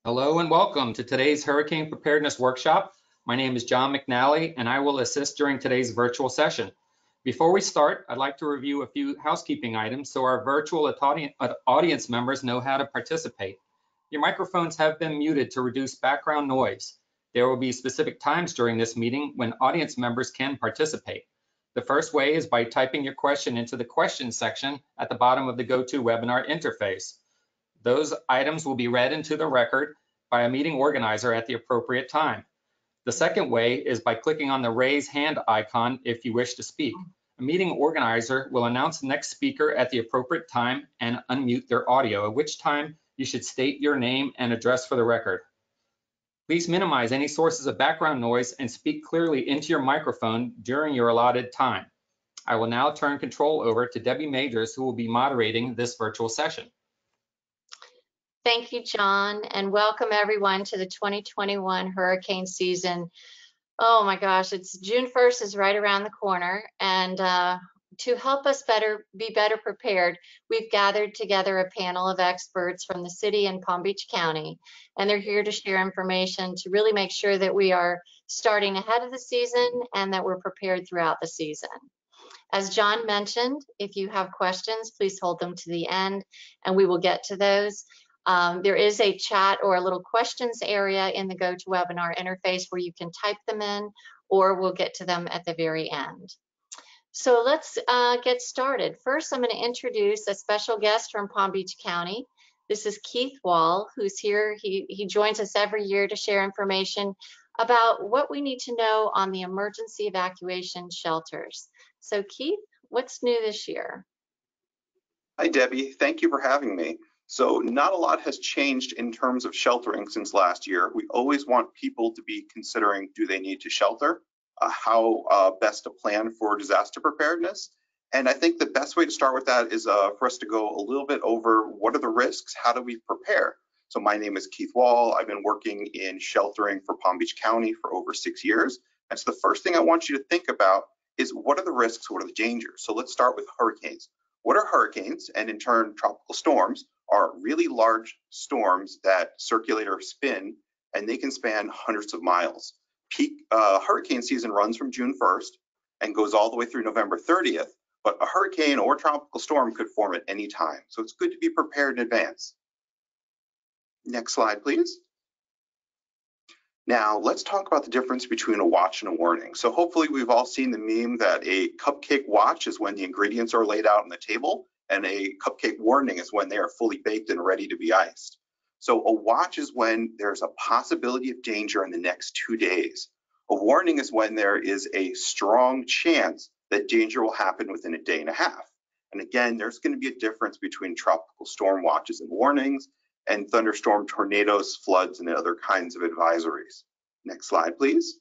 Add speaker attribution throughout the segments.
Speaker 1: Hello and welcome to today's Hurricane Preparedness Workshop. My name is John McNally and I will assist during today's virtual session. Before we start, I'd like to review a few housekeeping items so our virtual audience members know how to participate. Your microphones have been muted to reduce background noise. There will be specific times during this meeting when audience members can participate. The first way is by typing your question into the questions section at the bottom of the GoToWebinar interface. Those items will be read into the record by a meeting organizer at the appropriate time. The second way is by clicking on the raise hand icon if you wish to speak. A meeting organizer will announce the next speaker at the appropriate time and unmute their audio, at which time you should state your name and address for the record. Please minimize any sources of background noise and speak clearly into your microphone during your allotted time. I will now turn control over to Debbie Majors, who will be moderating this virtual session.
Speaker 2: Thank you, John, and welcome everyone to the 2021 hurricane season. Oh my gosh, it's June 1st is right around the corner, and to help us be better prepared, we've gathered together a panel of experts from the city and Palm Beach County, and they're here to share information to really make sure that we are starting ahead of the season and that we're prepared throughout the season. As John mentioned, if you have questions, please hold them to the end and we will get to those. There is a chat or a little questions area in the GoToWebinar interface where you can type them in, or we'll get to them at the very end. So let's get started. First, I'm going to introduce a special guest from Palm Beach County. This is Keith Wall, who's here. He joins us every year to share information about what we need to know on the emergency evacuation shelters. So Keith, what's new this year?
Speaker 3: Hi, Debbie. Thank you for having me. So not a lot has changed in terms of sheltering since last year. We always want people to be considering, do they need to shelter? How best to plan for disaster preparedness? And I think the best way to start with that is for us to go a little bit over what are the risks, how do we prepare? So my name is Keith Wall. I've been working in sheltering for Palm Beach County for over 6 years. And so the first thing I want you to think about is what are the risks, what are the dangers? So let's start with hurricanes. What are hurricanes, and in turn tropical storms, are really large storms that circulate or spin, and they can span hundreds of miles. Peak hurricane season runs from June 1st and goes all the way through November 30th, but a hurricane or tropical storm could form at any time. So it's good to be prepared in advance. Next slide, please. Now, let's talk about the difference between a watch and a warning. So hopefully we've all seen the meme that a cupcake watch is when the ingredients are laid out on the table, and a cupcake warning is when they are fully baked and ready to be iced. So a watch is when there's a possibility of danger in the next 2 days. A warning is when there is a strong chance that danger will happen within a day and a half. And again, there's going to be a difference between tropical storm watches and warnings, and thunderstorm, tornadoes, floods, and other kinds of advisories. Next slide, please.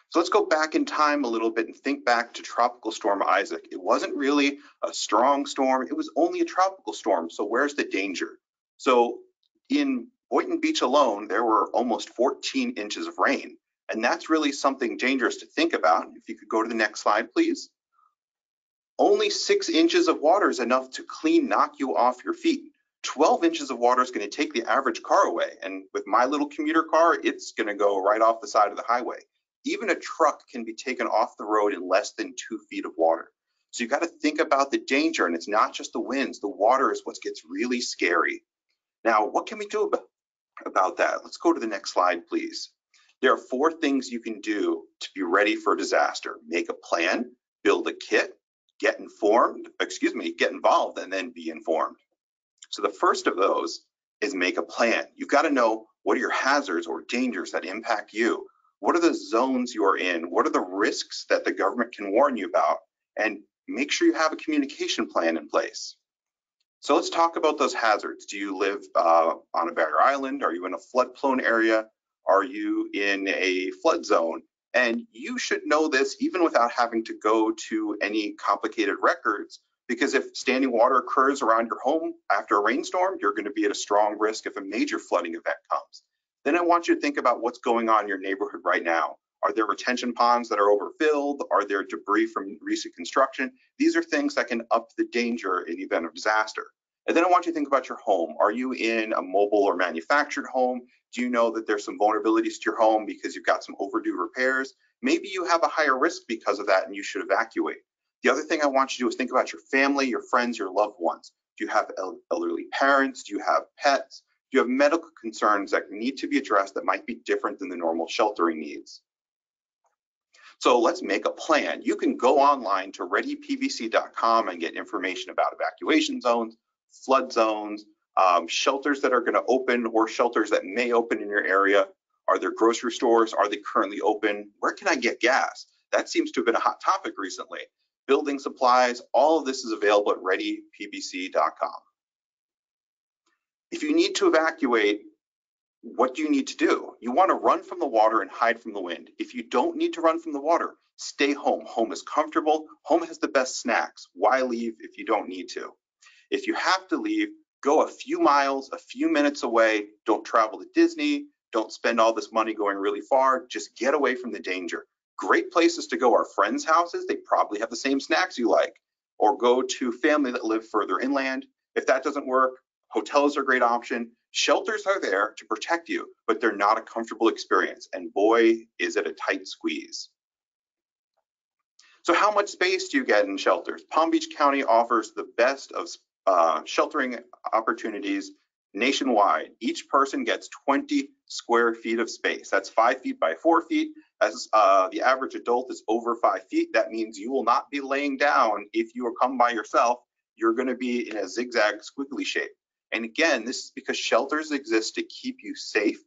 Speaker 3: So let's go back in time a little bit and think back to Tropical Storm Isaac. It wasn't really a strong storm, it was only a tropical storm. So where's the danger? So in Boynton Beach alone, there were almost 14 inches of rain. And that's really something dangerous to think about. If you could go to the next slide, please. Only 6 inches of water is enough to knock you off your feet. 12 inches of water is going to take the average car away. And with my little commuter car, it's going to go right off the side of the highway. Even a truck can be taken off the road in less than 2 feet of water. So you got to think about the danger, and it's not just the winds. The water is what gets really scary. Now, what can we do about that? Let's go to the next slide, please. There are 4 things you can do to be ready for disaster. Make a plan, build a kit, get involved, and then be informed. So the first of those is make a plan. You've got to know what are your hazards or dangers that impact you. What are the zones you are in? What are the risks that the government can warn you about? And make sure you have a communication plan in place. So let's talk about those hazards. Do you live on a barrier island? Are you in a flood-prone area? Are you in a flood zone? And you should know this even without having to go to any complicated records, because if standing water occurs around your home after a rainstorm, you're going to be at a strong risk if a major flooding event comes. Then I want you to think about what's going on in your neighborhood right now. Are there retention ponds that are overfilled? Are there debris from recent construction? These are things that can up the danger in the event of disaster. And then I want you to think about your home. Are you in a mobile or manufactured home? Do you know that there's some vulnerabilities to your home because you've got some overdue repairs? Maybe you have a higher risk because of that and you should evacuate. The other thing I want you to do is think about your family, your friends, your loved ones. Do you have elderly parents? Do you have pets? Do you have medical concerns that need to be addressed that might be different than the normal sheltering needs? So let's make a plan. You can go online to readypvc.com and get information about evacuation zones, flood zones, shelters that are going to open or shelters that may open in your area. Are there grocery stores? Are they currently open? Where can I get gas? That seems to have been a hot topic recently. Building supplies, all of this is available at readypvc.com. If you need to evacuate, what do you need to do? You want to run from the water and hide from the wind. If you don't need to run from the water, stay home. Home is comfortable. Home has the best snacks. Why leave if you don't need to? If you have to leave, go a few miles, a few minutes away. Don't travel to Disney. Don't spend all this money going really far. Just get away from the danger. Great places to go are friends' houses. They probably have the same snacks you like. Or go to family that live further inland. If that doesn't work, hotels are a great option. Shelters are there to protect you, but they're not a comfortable experience. And boy, is it a tight squeeze. So how much space do you get in shelters? Palm Beach County offers the best of sheltering opportunities nationwide. Each person gets 20 square feet of space. That's 5 feet by 4 feet. As the average adult is over 5 feet, that means you will not be laying down if you come by yourself. You're going to be in a zigzag squiggly shape. And again, this is because shelters exist to keep you safe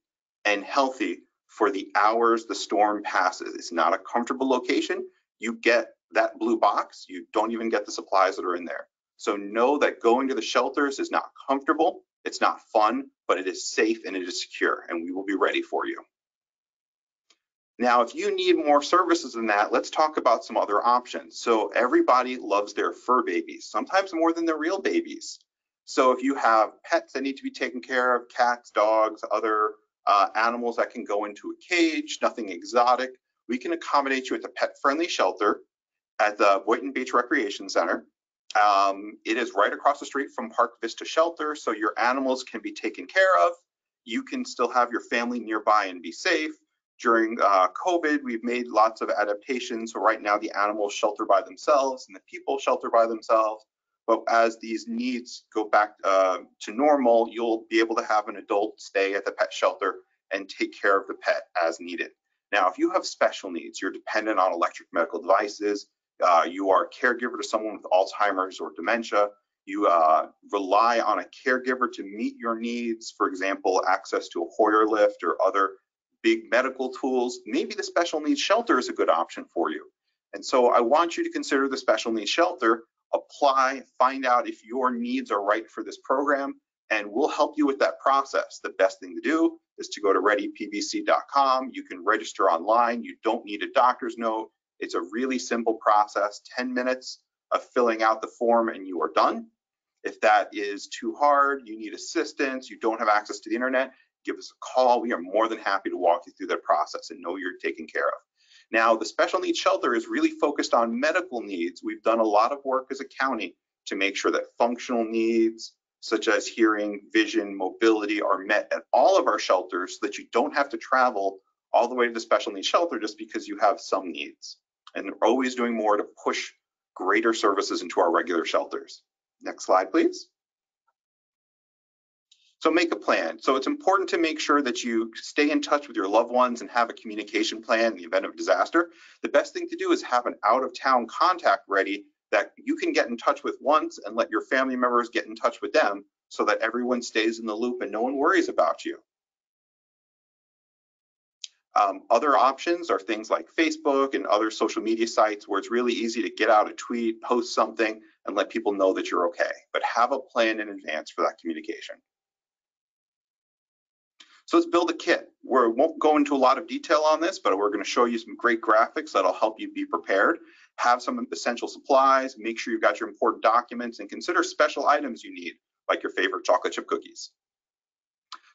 Speaker 3: and healthy for the hours the storm passes. It's not a comfortable location. You get that blue box, you don't even get the supplies that are in there. So know that going to the shelters is not comfortable, it's not fun, but it is safe and it is secure, and we will be ready for you. Now, if you need more services than that, let's talk about some other options. So everybody loves their fur babies, sometimes more than their real babies. So if you have pets that need to be taken care of, cats, dogs, other animals that can go into a cage, nothing exotic, we can accommodate you at the pet-friendly shelter at the Boynton Beach Recreation Center. It is right across the street from Park Vista Shelter, so your animals can be taken care of. You can still have your family nearby and be safe. During COVID, we've made lots of adaptations. So right now the animals shelter by themselves and the people shelter by themselves. But as these needs go back to normal, you'll be able to have an adult stay at the pet shelter and take care of the pet as needed. Now, if you have special needs, you're dependent on electric medical devices, you are a caregiver to someone with Alzheimer's or dementia, you rely on a caregiver to meet your needs, for example, access to a Hoyer lift or other big medical tools, maybe the special needs shelter is a good option for you. And so I want you to consider the special needs shelter, apply, find out if your needs are right for this program, and we'll help you with that process. The best thing to do is to go to readypvc.com. You can register online. You don't need a doctor's note. It's a really simple process, 10 minutes of filling out the form and you are done. If that is too hard, you need assistance, you don't have access to the internet, give us a call. We are more than happy to walk you through that process and know you're taken care of. Now, the special needs shelter is really focused on medical needs. We've done a lot of work as a county to make sure that functional needs, such as hearing, vision, mobility, are met at all of our shelters so that you don't have to travel all the way to the special needs shelter just because you have some needs. And we're always doing more to push greater services into our regular shelters. Next slide, please. So make a plan. So it's important to make sure that you stay in touch with your loved ones and have a communication plan in the event of disaster. The best thing to do is have an out-of-town contact ready that you can get in touch with once and let your family members get in touch with them so that everyone stays in the loop and no one worries about you. Other options are things like Facebook and other social media sites where it's really easy to get out a tweet, post something, and let people know that you're okay. But have a plan in advance for that communication. So let's build a kit. We won't go into a lot of detail on this, but we're going to show you some great graphics that'll help you be prepared. Have some essential supplies, make sure you've got your important documents, and consider special items you need, like your favorite chocolate chip cookies.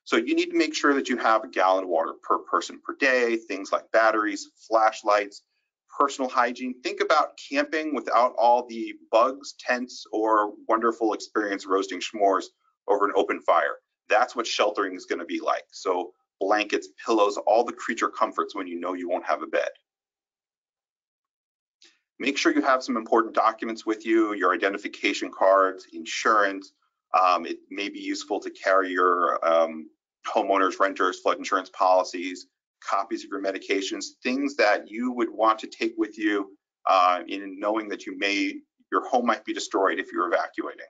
Speaker 3: So you need to make sure that you have a gallon of water per person per day, things like batteries, flashlights, personal hygiene. Think about camping without all the bugs, tents, or wonderful experience roasting s'mores over an open fire. That's what sheltering is going to be like. So blankets, pillows, all the creature comforts when you know you won't have a bed. Make sure you have some important documents with you, your identification cards, insurance. It may be useful to carry your homeowners, renters, flood insurance policies, copies of your medications, things that you would want to take with you in knowing that your home might be destroyed if you're evacuating.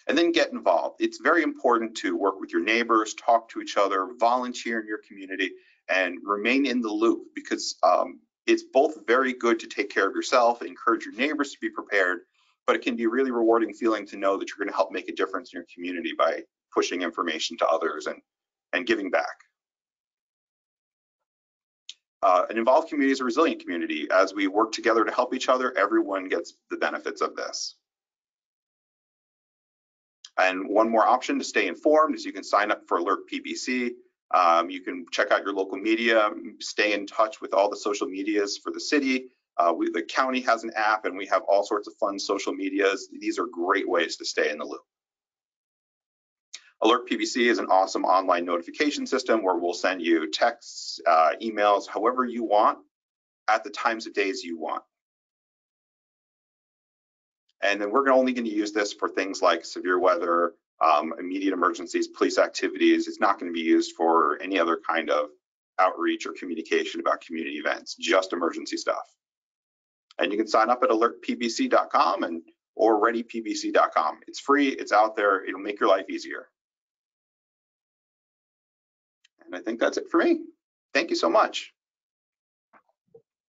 Speaker 3: And then get involved. It's very important to work with your neighbors, talk to each other, volunteer in your community, and remain in the loop, because it's both very good to take care of yourself, encourage your neighbors to be prepared, but it can be a really rewarding feeling to know that you're going to help make a difference in your community by pushing information to others and giving back. An involved community is a resilient community. As we work together to help each other, everyone gets the benefits of this. And one more option to stay informed is you can sign up for Alert PBC. You can check out your local media, stay in touch with all the social medias for the city. The county has an app, and we have all sorts of fun social medias. These are great ways to stay in the loop. Alert PBC is an awesome online notification system where we'll send you texts, emails, however you want, at the times of days you want. And then we're only going to use this for things like severe weather, immediate emergencies, police activities. It's not going to be used for any other kind of outreach or communication about community events, just emergency stuff. And you can sign up at alertpbc.com or readypbc.com. It's free, it's out there, it'll make your life easier. And I think that's it for me. Thank you so much.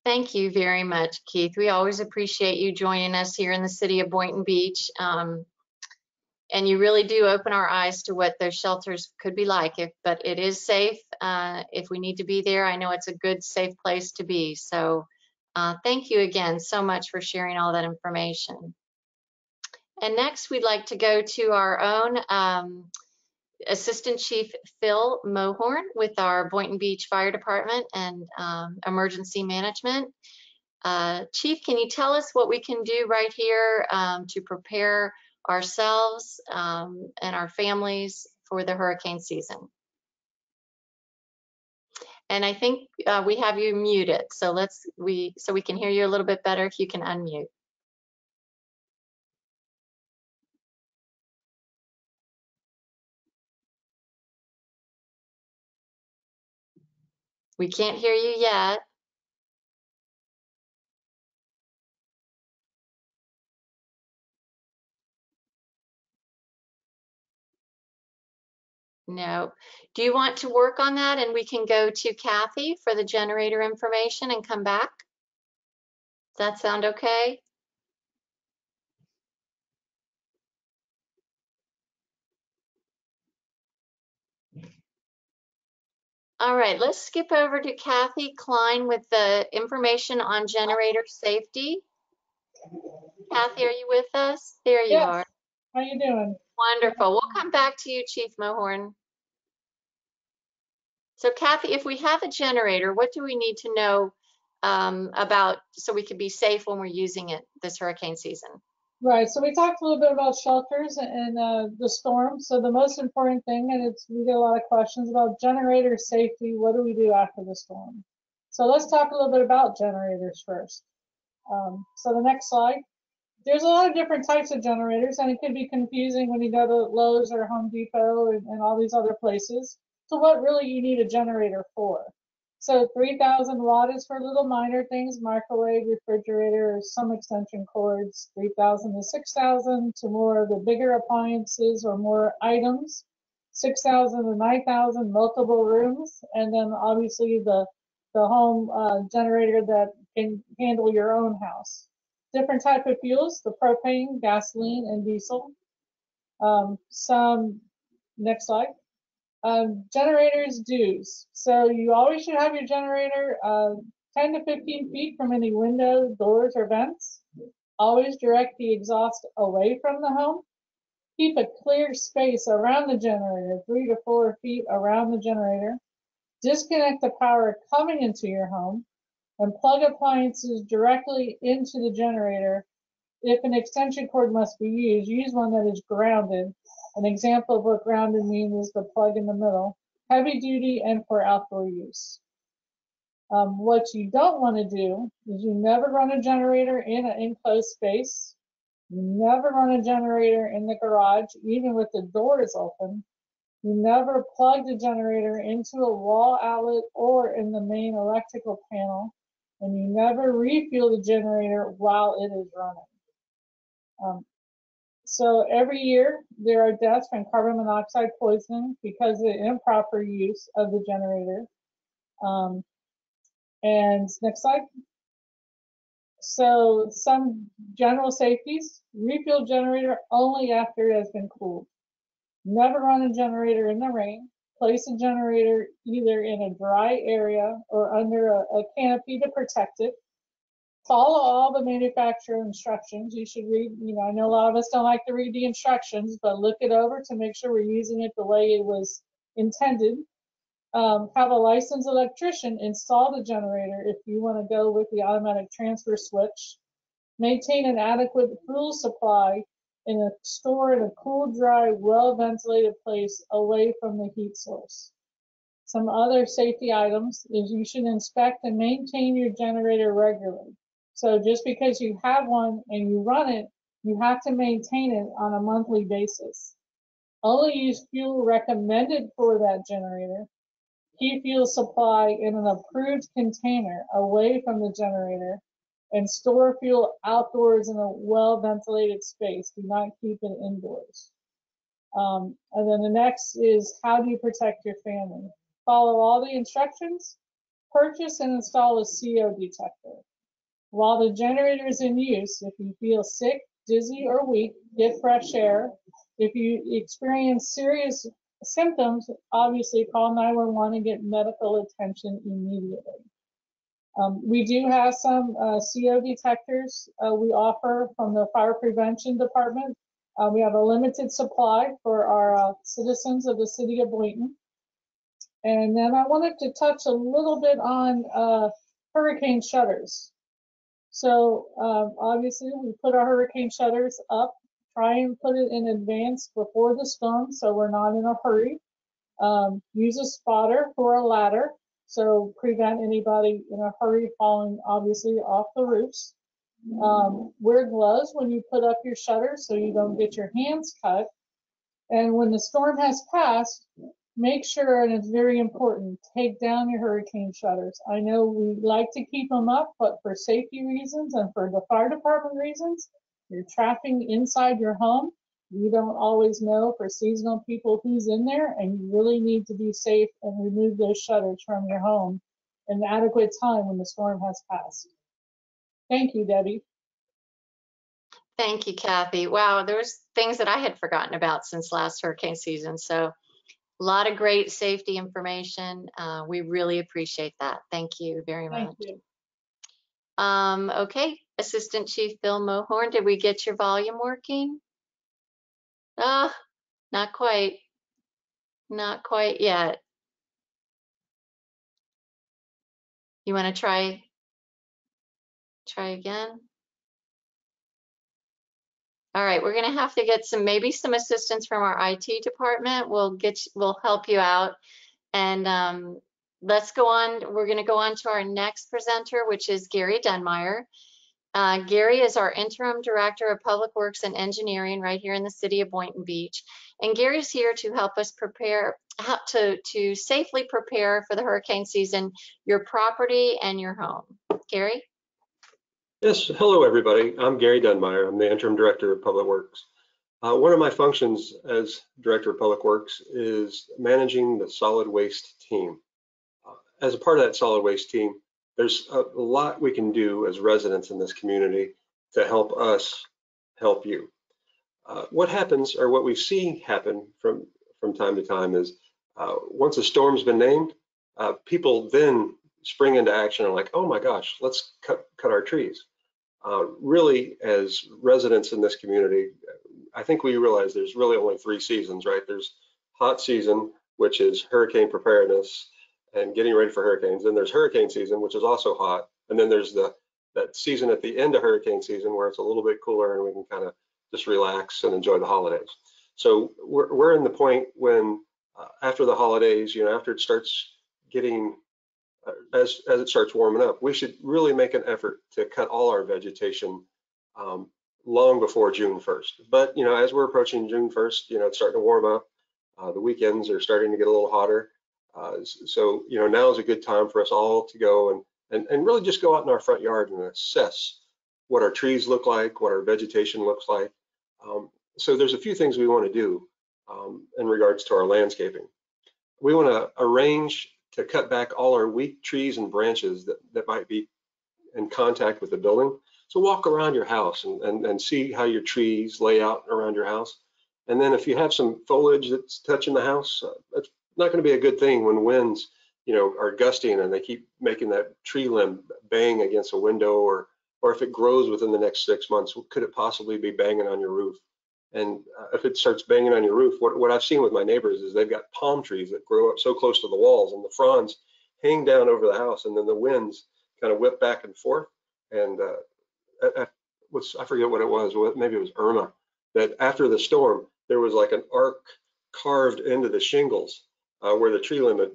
Speaker 2: Thank you very much, Keith. We always appreciate you joining us here in the city of Boynton Beach. And you really do open our eyes to what those shelters could be like, but it is safe if we need to be there. I know it's a good, safe place to be. So thank you again so much for sharing all that information. And next, we'd like to go to our own Assistant Chief Phil Mohorn with our Boynton Beach Fire Department and Emergency Management. Chief, can you tell us what we can do right here to prepare ourselves and our families for the hurricane season? And I think we have you muted, so we can hear you a little bit better if you can unmute. We can't hear you yet. No. Do you want to work on that and we can go to Kathy for the generator information and come back? Does that sound okay? All right, let's skip over to Kathy Klein with the information on generator safety. Kathy, are you with us? There you are.
Speaker 4: How you doing?
Speaker 2: Wonderful. We'll come back to you, Chief Mohorn. So Kathy, if we have a generator, what do we need to know about so we can be safe when we're using it this hurricane season?
Speaker 4: Right, so we talked a little bit about shelters and the storm. So the most important thing, and we get a lot of questions about generator safety. What do we do after the storm? So let's talk a little bit about generators first. So the next slide. There's a lot of different types of generators, and it can be confusing when you go to Lowe's or Home Depot and all these other places. So what really you need a generator for? So 3,000 watt is for little minor things, microwave, refrigerator, some extension cords. 3,000 to 6,000 to more of the bigger appliances or more items. 6,000 to 9,000, multiple rooms, and then obviously the home generator that can handle your own house. Different type of fuels, the propane, gasoline, and diesel. Next slide. Generators dues. So you always should have your generator 10 to 15 feet from any window, doors, or vents. Always direct the exhaust away from the home. Keep a clear space around the generator, 3 to 4 feet around the generator. disconnect the power coming into your home, and plug appliances directly into the generator. If an extension cord must be used, use one that is grounded. An example of what grounded means is the plug in the middle, heavy duty and for outdoor use. What you don't want to do is you never run a generator in an enclosed space. You never run a generator in the garage, even with the doors open. You never plug the generator into a wall outlet or in the main electrical panel. And you never refuel the generator while it is running. So every year there are deaths from carbon monoxide poisoning because of the improper use of the generator. And next slide. So some general safeties: refuel generator only after it has been cooled. Never run a generator in the rain. Place a generator either in a dry area or under a canopy to protect it. Follow all the manufacturer instructions. You should read, I know a lot of us don't like to read the instructions, but look it over to make sure we're using it the way it was intended. Have a licensed electrician install the generator if you want to go with the automatic transfer switch. Maintain an adequate fuel supply store in a cool, dry, well-ventilated place away from the heat source. Some other safety items is you should inspect and maintain your generator regularly. So just because you have one and you run it, you have to maintain it on a monthly basis. Only use fuel recommended for that generator. Keep fuel supply in an approved container away from the generator, and store fuel outdoors in a well-ventilated space. Do not keep it indoors. And then the next is, how do you protect your family? Follow all the instructions. Purchase and install a CO detector. While the generator is in use, if you feel sick, dizzy, or weak, get fresh air. If you experience serious symptoms, obviously call 911 and get medical attention immediately. We do have some CO detectors we offer from the Fire Prevention Department. We have a limited supply for our citizens of the city of Boynton. And then I wanted to touch a little bit on hurricane shutters. So obviously we put our hurricane shutters up, try and put it in advance before the storm so we're not in a hurry. Use a spotter or a ladder, so prevent anybody in a hurry falling obviously off the roofs. Wear gloves when you put up your shutters so you don't get your hands cut. And when the storm has passed, make sure, and it's very important, take down your hurricane shutters. I know we like to keep them up, but for safety reasons and for the fire department reasons, you're trapping inside your home. You don't always know for seasonal people who's in there, and you really need to be safe and remove those shutters from your home in adequate time when the storm has passed. Thank you, Debbie.
Speaker 2: Thank you, Kathy. Wow, there's things that I had forgotten about since last hurricane season. So a lot of great safety information. We really appreciate that. Thank you very much.
Speaker 4: Thank you.
Speaker 2: Okay, Assistant Chief Bill Mohorn, did we get your volume working? Not quite. Not quite yet. You want to try again? All right, we're going to have to get maybe some assistance from our IT department. We'll help you out. And let's go on. We're going to go on to our next presenter, which is Gary Dunmeyer. Gary is our Interim Director of Public Works and Engineering right here in the city of Boynton Beach. And Gary's here to help us prepare, how to safely prepare for the hurricane season, your property and your home. Gary?
Speaker 5: Yes, hello everybody. I'm Gary Dunmeyer. I'm the Interim Director of Public Works. One of my functions as Director of Public Works is managing the solid waste team. As a part of that solid waste team, there's a lot we can do as residents in this community to help us help you. What happens, or what we see happen from time to time, is once a storm's been named, people then spring into action and are like, oh my gosh, let's cut our trees. Really, as residents in this community, I think we realize there's really only 3 seasons, right? There's hot season, which is hurricane preparedness, and getting ready for hurricanes. Then there's hurricane season, which is also hot. And then there's that season at the end of hurricane season where it's a little bit cooler and we can kind of just relax and enjoy the holidays. So we're in the point when after the holidays, after it starts getting, as it starts warming up, we should really make an effort to cut all our vegetation long before June 1st. But, as we're approaching June 1st, it's starting to warm up. The weekends are starting to get a little hotter. So, now is a good time for us all to go and really just go out in our front yard and assess what our trees look like, what our vegetation looks like. So there's a few things we want to do in regards to our landscaping. We want to arrange to cut back all our weak trees and branches that might be in contact with the building. So walk around your house and see how your trees lay out around your house. And then if you have some foliage that's touching the house, that's not going to be a good thing when winds, are gusting and they keep making that tree limb bang against a window, or if it grows within the next 6 months, could it possibly be banging on your roof? And if it starts banging on your roof, what I've seen with my neighbors is they've got palm trees that grow up so close to the walls and the fronds hang down over the house, and then the winds kind of whip back and forth. And I forget what it was, maybe it was Irma, that after the storm, there was like an arc carved into the shingles where the tree limb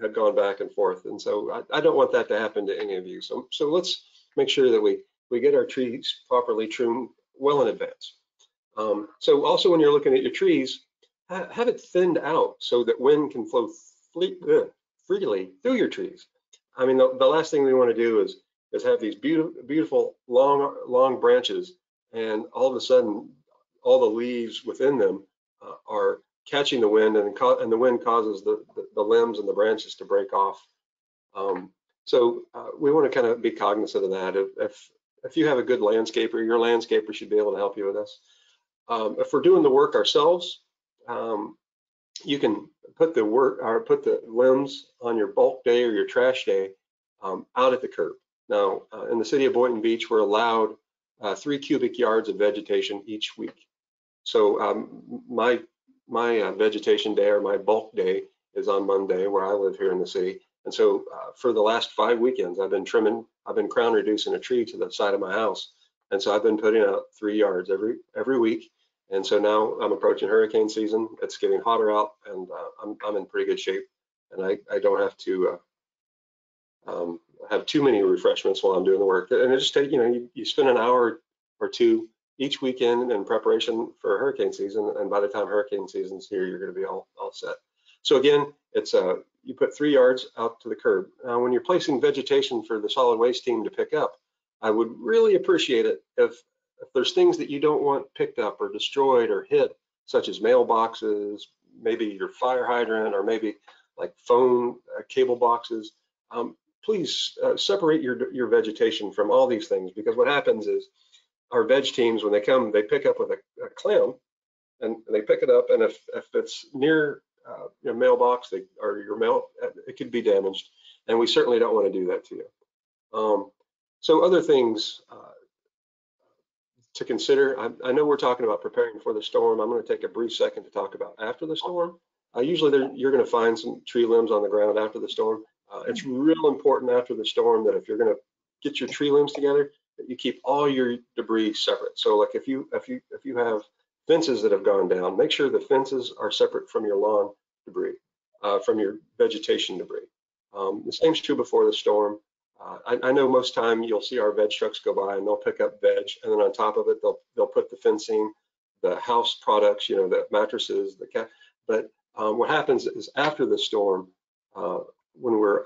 Speaker 5: had gone back and forth. And so I don't want that to happen to any of you. So let's make sure that we get our trees properly trimmed well in advance. So also when you're looking at your trees, have it thinned out so that wind can flow freely through your trees. I mean, the last thing we want to do is have these beautiful long branches, and all of a sudden, all the leaves within them are catching the wind, and the wind causes the limbs and the branches to break off. So we want to kind of be cognizant of that. If you have a good landscaper, your landscaper should be able to help you with this. If we're doing the work ourselves, you can put the limbs on your bulk day or your trash day out at the curb. Now, in the city of Boynton Beach, we're allowed 3 cubic yards of vegetation each week. So my vegetation day or my bulk day is on Monday, where I live here in the city. And so for the last 5 weekends, I've been crown reducing a tree to the side of my house. And so I've been putting out 3 yards every week. And so now I'm approaching hurricane season. It's getting hotter out, and I'm in pretty good shape. And I don't have to have too many refreshments while I'm doing the work. And it just takes, you spend an hour or two each weekend in preparation for hurricane season. And by the time hurricane season's here, you're going to be all set. So again, it's you put 3 yards out to the curb. Now, when you're placing vegetation for the solid waste team to pick up, I would really appreciate it if there's things that you don't want picked up or destroyed or hit, such as mailboxes, maybe your fire hydrant, or maybe like phone cable boxes, please separate your vegetation from all these things, because what happens is our veg teams, when they come, they pick up with a clamp and they pick it up, and if it's near your mailbox or your mail, it could be damaged, and we certainly don't want to do that to you. So other things to consider, I know we're talking about preparing for the storm. I'm going to take a brief second to talk about after the storm. Usually you're going to find some tree limbs on the ground after the storm. It's real important after the storm that if you're going to get your tree limbs together, that you keep all your debris separate. So like if you have fences that have gone down, make sure the fences are separate from your lawn debris, from your vegetation debris. The same is true before the storm. I know most time you'll see our veg trucks go by and they'll pick up veg, and then on top of it they'll put the fencing, the house products, the mattresses, the cat. But what happens is after the storm, when we're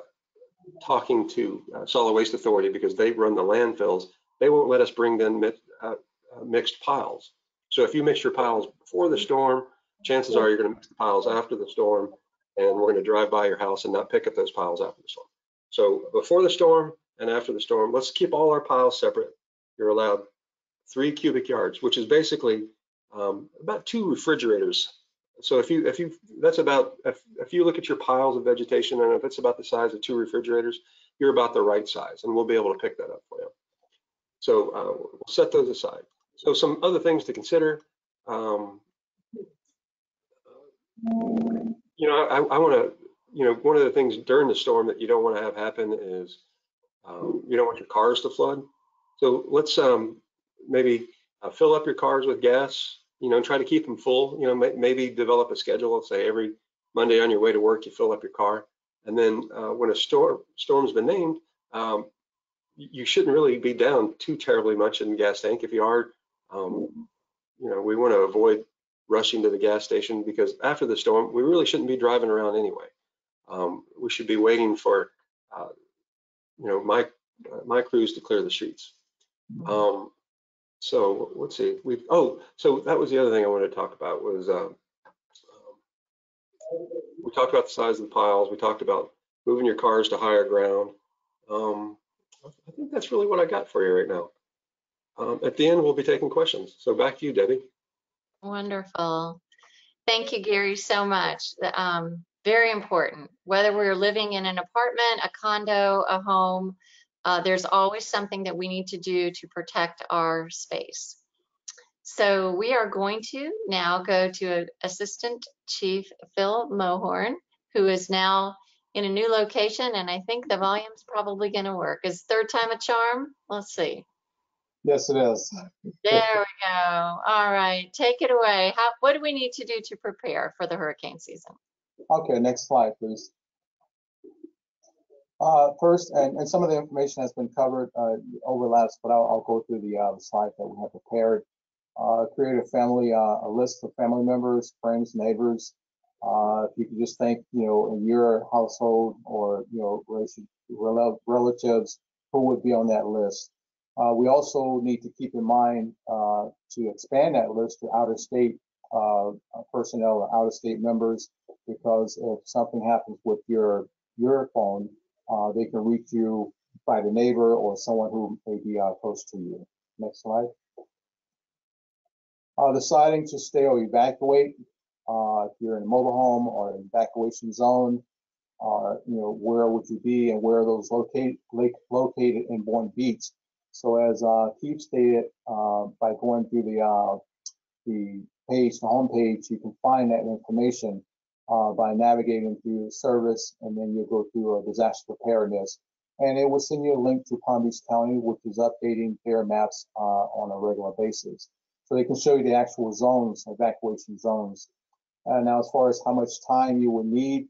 Speaker 5: talking to Solid Waste Authority, because they run the landfills, they won't let us bring in mixed piles. So if you mix your piles before the storm, chances are you're going to mix the piles after the storm, and we're going to drive by your house and not pick up those piles after the storm. So before the storm and after the storm, let's keep all our piles separate. You're allowed 3 cubic yards, which is basically about 2 refrigerators. So if you look at your piles of vegetation, and if it's about the size of 2 refrigerators, you're about the right size, and we'll be able to pick that up for you. So we'll set those aside. So some other things to consider. I want to one of the things during the storm that you don't want to have happen is you don't want your cars to flood. So let's maybe fill up your cars with gas, and try to keep them full. Maybe develop a schedule of, say, every Monday on your way to work, you fill up your car. And then when a storm's been named, you shouldn't really be down too terribly much in the gas tank. If you are, we want to avoid rushing to the gas station, because after the storm, we really shouldn't be driving around anyway. We should be waiting for, my crews to clear the streets. So let's see. So that was the other thing I wanted to talk about was we talked about the size of the piles. We talked about moving your cars to higher ground. I think that's really what I got for you right now. At the end, we'll be taking questions. So back to you, Debbie.
Speaker 2: Wonderful. Thank you, Gary, so much. Very important. Whether we're living in an apartment, a condo, a home, there's always something that we need to do to protect our space. So we are going to now go to Assistant Chief Phil Mohorn, who is now in a new location, and I think the volume's probably going to work. Is third time a charm? Let's see.
Speaker 6: Yes, it is.
Speaker 2: There we go. All right, take it away. What do we need to do to prepare for the hurricane season?
Speaker 6: Okay, next slide, please. First, and some of the information has been covered, overlaps, but I'll go through the slide that we have prepared. Create a list of family members, friends, neighbors. If you could just think, in your household or, relatives who would be on that list. We also need to keep in mind to expand that list to out-of-state personnel or out-of-state members, because if something happens with your phone, they can reach you by the neighbor or someone who may be close to you. Next slide. Deciding to stay or evacuate. If you're in a mobile home or an evacuation zone, where would you be, and where are those located in Boynton Beach? So as Keith stated, by going through the home page, you can find that information by navigating through the service, and then you'll go through disaster preparedness. And it will send you a link to Palm Beach County, which is updating their maps on a regular basis. So they can show you the actual zones, evacuation zones. Now, as far as how much time you will need,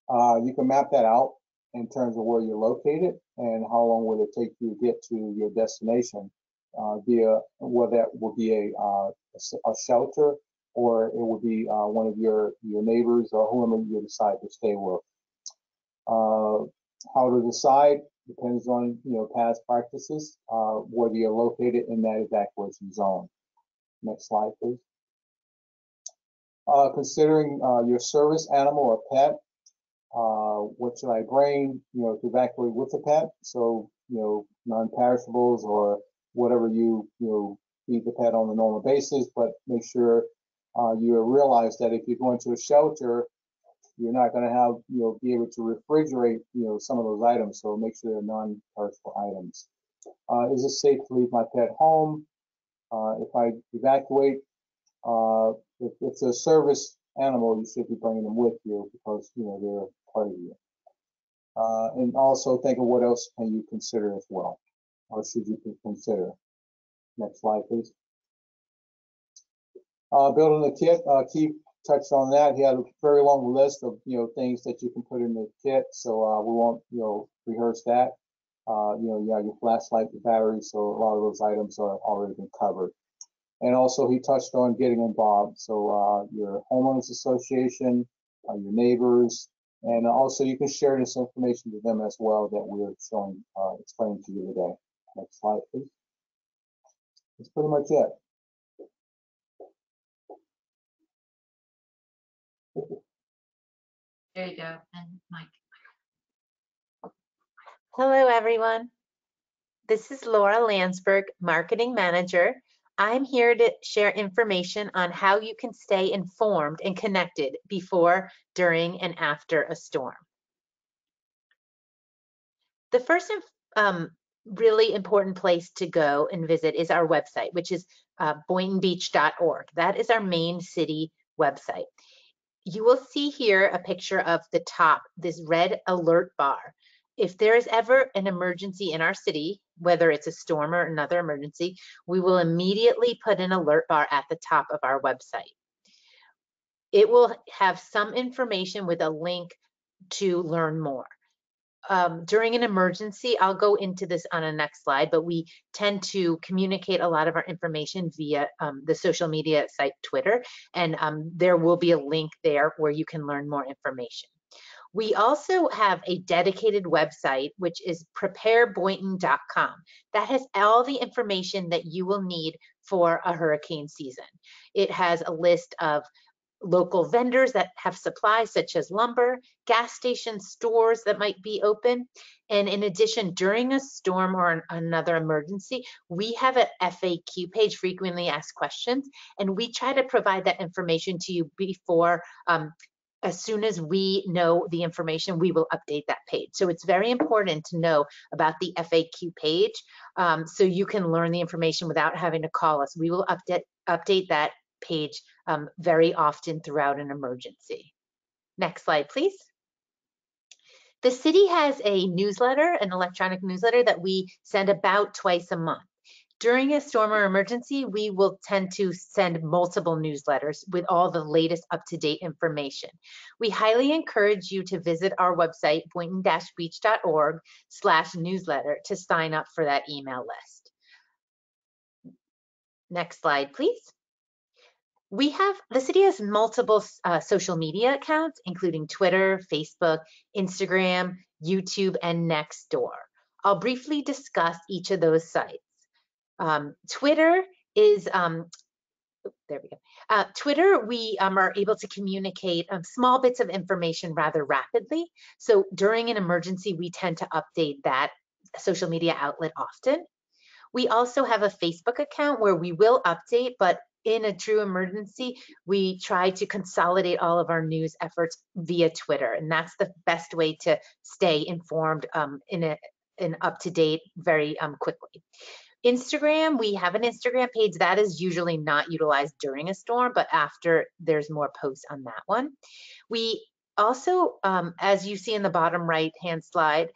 Speaker 6: you can map that out in terms of where you're located and how long will it take you to get to your destination, whether that will be a shelter, or it will be one of your neighbors or whoever you decide to stay with. How to decide depends on past practices, whether you're located in that evacuation zone. Next slide, please. Considering your service animal or pet, what should I bring, to evacuate with the pet? So, non-perishables or whatever you feed the pet on a normal basis, but make sure you realize that if you're going to a shelter, you're not going to have, be able to refrigerate, some of those items. So make sure they're non-perishable items. Is it safe to leave my pet home? If I evacuate, if it's a service animal, you should be bringing them with you because, they're part of you. And also think of what else can you consider as well, or should you consider. Next slide, please. Building the kit, Keith touched on that. He had a very long list of, things that you can put in the kit. So we won't, rehearse that. You have your flashlight, your battery. So a lot of those items are already been covered. And also he touched on getting involved. So your homeowners association, your neighbors, and also you can share this information to them as well that we're explaining to you today. Next slide, please. That's pretty much it.
Speaker 2: There you go, and Mike.
Speaker 7: Hello, everyone. This is Laura Landsberg, Marketing Manager. I'm here to share information on how you can stay informed and connected before, during, and after a storm. The first really important place to go and visit is our website, which is boyntonbeach.org. That is our main city website. You will see here a picture of the top, this red alert bar. If there is ever an emergency in our city, whether it's a storm or another emergency, we will immediately put an alert bar at the top of our website. It will have some information with a link to learn more. During an emergency, I'll go into this on a next slide, but we tend to communicate a lot of our information via the social media site Twitter, and there will be a link there where you can learn more information. We also have a dedicated website, which is prepareboynton.com. That has all the information that you will need for a hurricane season. It has a list of local vendors that have supplies such as lumber, gas stations, stores that might be open. And in addition, during a storm or another emergency, we have an FAQ page, frequently asked questions, and we try to provide that information to you before, as soon as we know the information, we will update that page. So it's very important to know about the FAQ page so you can learn the information without having to call us. We will update that page very often throughout an emergency. Next slide, please. The city has a newsletter, an electronic newsletter that we send about twice a month. During a storm or emergency, we will tend to send multiple newsletters with all the latest up-to-date information. We highly encourage you to visit our website, boynton-beach.org/newsletter, to sign up for that email list. Next slide, please. The city has multiple social media accounts, including Twitter, Facebook, Instagram, YouTube, and Nextdoor. I'll briefly discuss each of those sites. Twitter is, there we go. Twitter, we are able to communicate small bits of information rather rapidly. So during an emergency, we tend to update that social media outlet often. We also have a Facebook account where we will update, but in a true emergency, we try to consolidate all of our news efforts via Twitter, and that's the best way to stay informed in up-to-date very quickly. Instagram, we have an Instagram page that is usually not utilized during a storm, but after there's more posts on that one. We also, as you see in the bottom right-hand slide,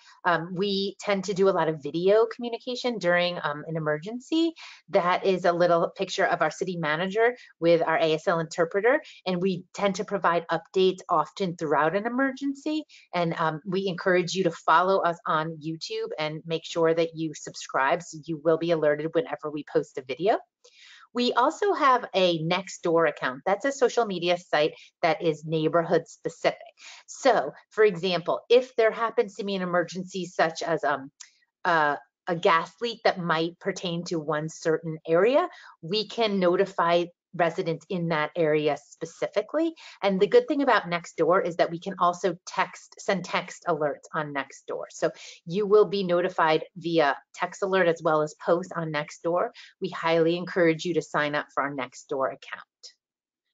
Speaker 7: we tend to do a lot of video communication during an emergency. That is a little picture of our city manager with our ASL interpreter, and we tend to provide updates often throughout an emergency. And we encourage you to follow us on YouTube and make sure that you subscribe so you will be alerted whenever we post a video. We also have a Nextdoor account. That's a social media site that is neighborhood specific. So, for example, if there happens to be an emergency such as a gas leak that might pertain to one certain area, we can notify residents in that area specifically. And the good thing about Nextdoor is that we can also send text alerts on Nextdoor. So you will be notified via text alert as well as post on Nextdoor. We highly encourage you to sign up for our Nextdoor account.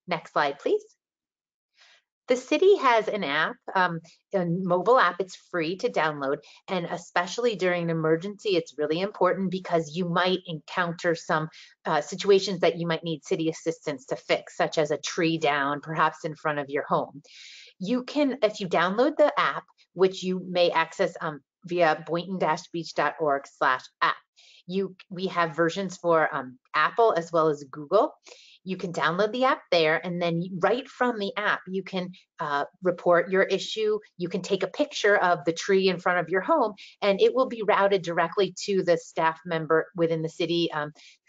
Speaker 7: Next slide, please. The city has an app, a mobile app. It's free to download, and especially during an emergency, it's really important because you might encounter some situations that you might need city assistance to fix, such as a tree down, perhaps in front of your home. You can, if you download the app, which you may access via boynton-beach.org/app. We have versions for Apple as well as Google. You can download the app there, and then right from the app, you can report your issue. You can take a picture of the tree in front of your home, and it will be routed directly to the staff member within the city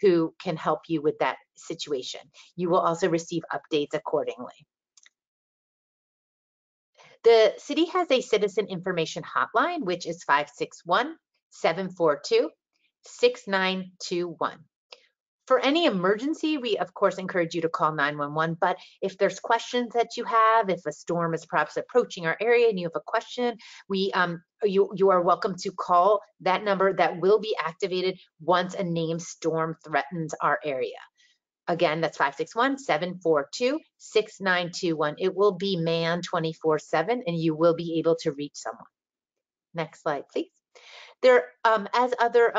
Speaker 7: who can help you with that situation. You will also receive updates accordingly. The city has a citizen information hotline, which is 561-742-6921. For any emergency, we of course encourage you to call 911, but if there's questions that you have, if a storm is perhaps approaching our area and you have a question, you are welcome to call that number that will be activated once a named storm threatens our area. Again, that's 561-742-6921. It will be manned 24/7 and you will be able to reach someone. Next slide, please. There, as other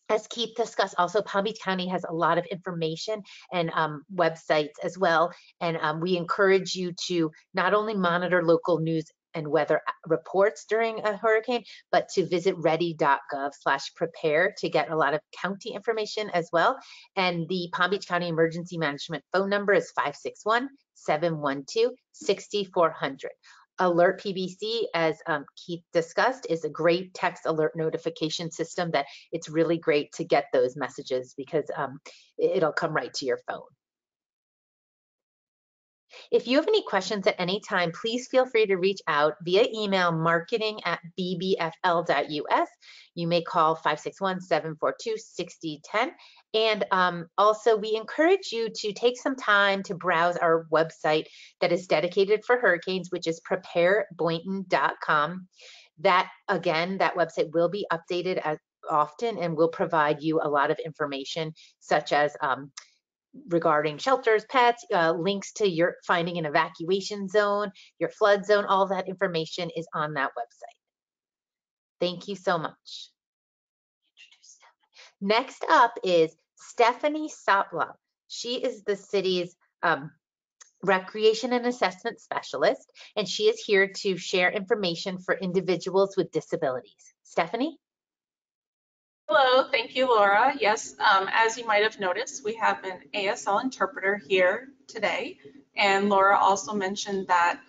Speaker 7: As Keith discussed, also Palm Beach County has a lot of information and websites as well. And we encourage you to not only monitor local news and weather reports during a hurricane, but to visit ready.gov/prepare to get a lot of county information as well. And the Palm Beach County Emergency Management phone number is 561-712-6400. Alert PBC, as Keith discussed, is a great text alert notification system that it's really great to get those messages because it'll come right to your phone. If you have any questions at any time, please feel free to reach out via email marketing@bbfl.us. You may call 561-742-6010. And also, we encourage you to take some time to browse our website that is dedicated for hurricanes, which is prepareboynton.com. That, again, that website will be updated as often and will provide you a lot of information, such as regarding shelters, pets, links to your finding an evacuation zone, your flood zone, all that information is on that website. Thank you so much. Next up is Stephanie Sotla. She is the city's Recreation and Assessment Specialist, and she is here to share information for individuals with disabilities. Stephanie?
Speaker 8: Hello, thank you, Laura. Yes, as you might have noticed, we have an ASL interpreter here today. And Laura also mentioned that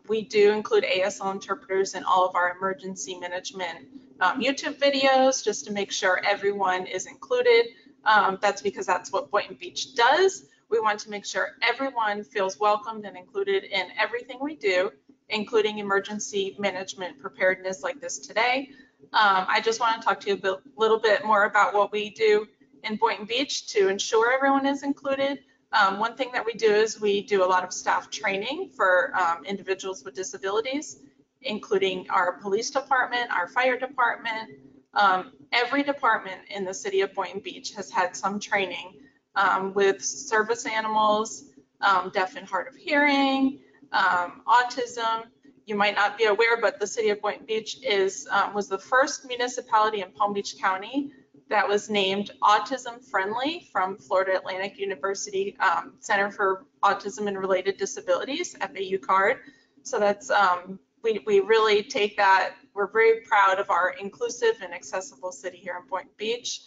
Speaker 8: we do include ASL interpreters in all of our emergency management YouTube videos, just to make sure everyone is included. That's because that's what Boynton Beach does. We want to make sure everyone feels welcomed and included in everything we do, including emergency management preparedness like this today. I just want to talk to you a little bit more about what we do in Boynton Beach to ensure everyone is included. One thing that we do is we do a lot of staff training for individuals with disabilities, including our police department, our fire department. Every department in the city of Boynton Beach has had some training with service animals, deaf and hard of hearing, autism. You might not be aware, but the city of Boynton Beach was the first municipality in Palm Beach County that was named autism friendly from Florida Atlantic University Center for Autism and Related Disabilities, FAU card. So that's, we really take that. We're very proud of our inclusive and accessible city here in Boynton Beach.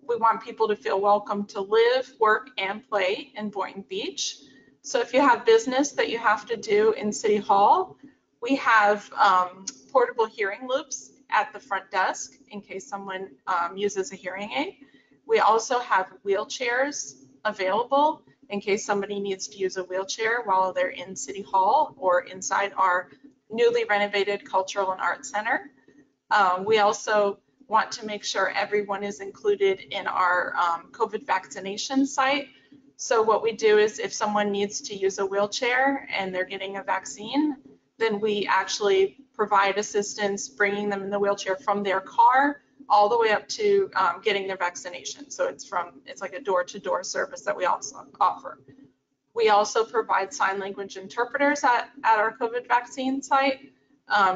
Speaker 8: We want people to feel welcome to live, work, and play in Boynton Beach. So if you have business that you have to do in City Hall, we have portable hearing loops at the front desk in case someone uses a hearing aid. We also have wheelchairs available in case somebody needs to use a wheelchair while they're in City Hall or inside our newly renovated Cultural and Art Center. We also want to make sure everyone is included in our COVID vaccination site. So what we do is if someone needs to use a wheelchair and they're getting a vaccine, then we actually provide assistance bringing them in the wheelchair from their car all the way up to getting their vaccination. So it's like a door-to-door service that we also offer. We also provide sign language interpreters at our COVID vaccine site.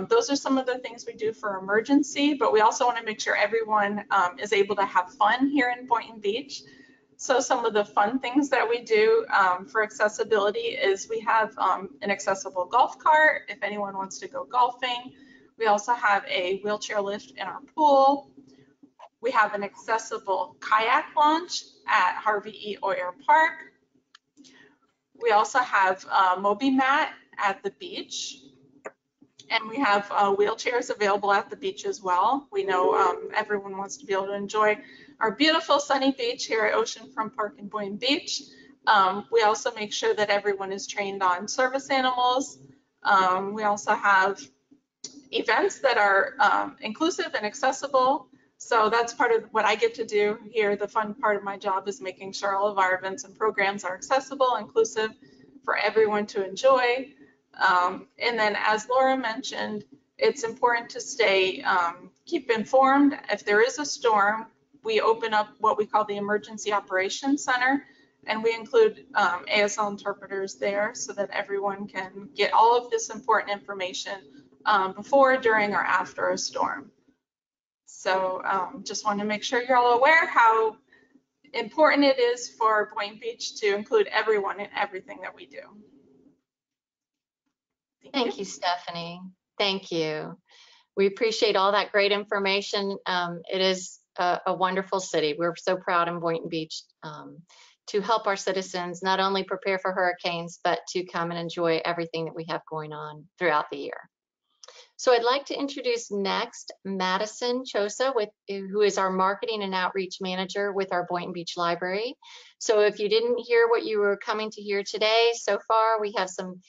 Speaker 8: Those are some of the things we do for emergency, but we also want to make sure everyone is able to have fun here in Boynton Beach. So some of the fun things that we do for accessibility is we have an accessible golf cart if anyone wants to go golfing. We also have a wheelchair lift in our pool. We have an accessible kayak launch at Harvey E. Oyer Park. We also have a Moby mat at the beach. And we have wheelchairs available at the beach as well. We know everyone wants to be able to enjoy our beautiful sunny beach here at Oceanfront Park in Boynton Beach. We also make sure that everyone is trained on service animals. We also have events that are inclusive and accessible. So that's part of what I get to do here. The fun part of my job is making sure all of our events and programs are accessible, inclusive for everyone to enjoy. And then as Laura mentioned, it's important to stay, keep informed. If there is a storm, we open up what we call the Emergency Operations Center, and we include ASL interpreters there so that everyone can get all of this important information before, during, or after a storm. So just want to make sure you're all aware how important it is for Boynton Beach to include everyone in everything that we do.
Speaker 2: Thank you, Stephanie. Thank you. We appreciate all that great information. It is a wonderful city. We're so proud in Boynton Beach to help our citizens not only prepare for hurricanes, but to come and enjoy everything that we have going on throughout the year. So I'd like to introduce next Madison Chosa, who is our Marketing and Outreach Manager with our Boynton Beach Library. So if you didn't hear what you were coming to hear today, so far we have some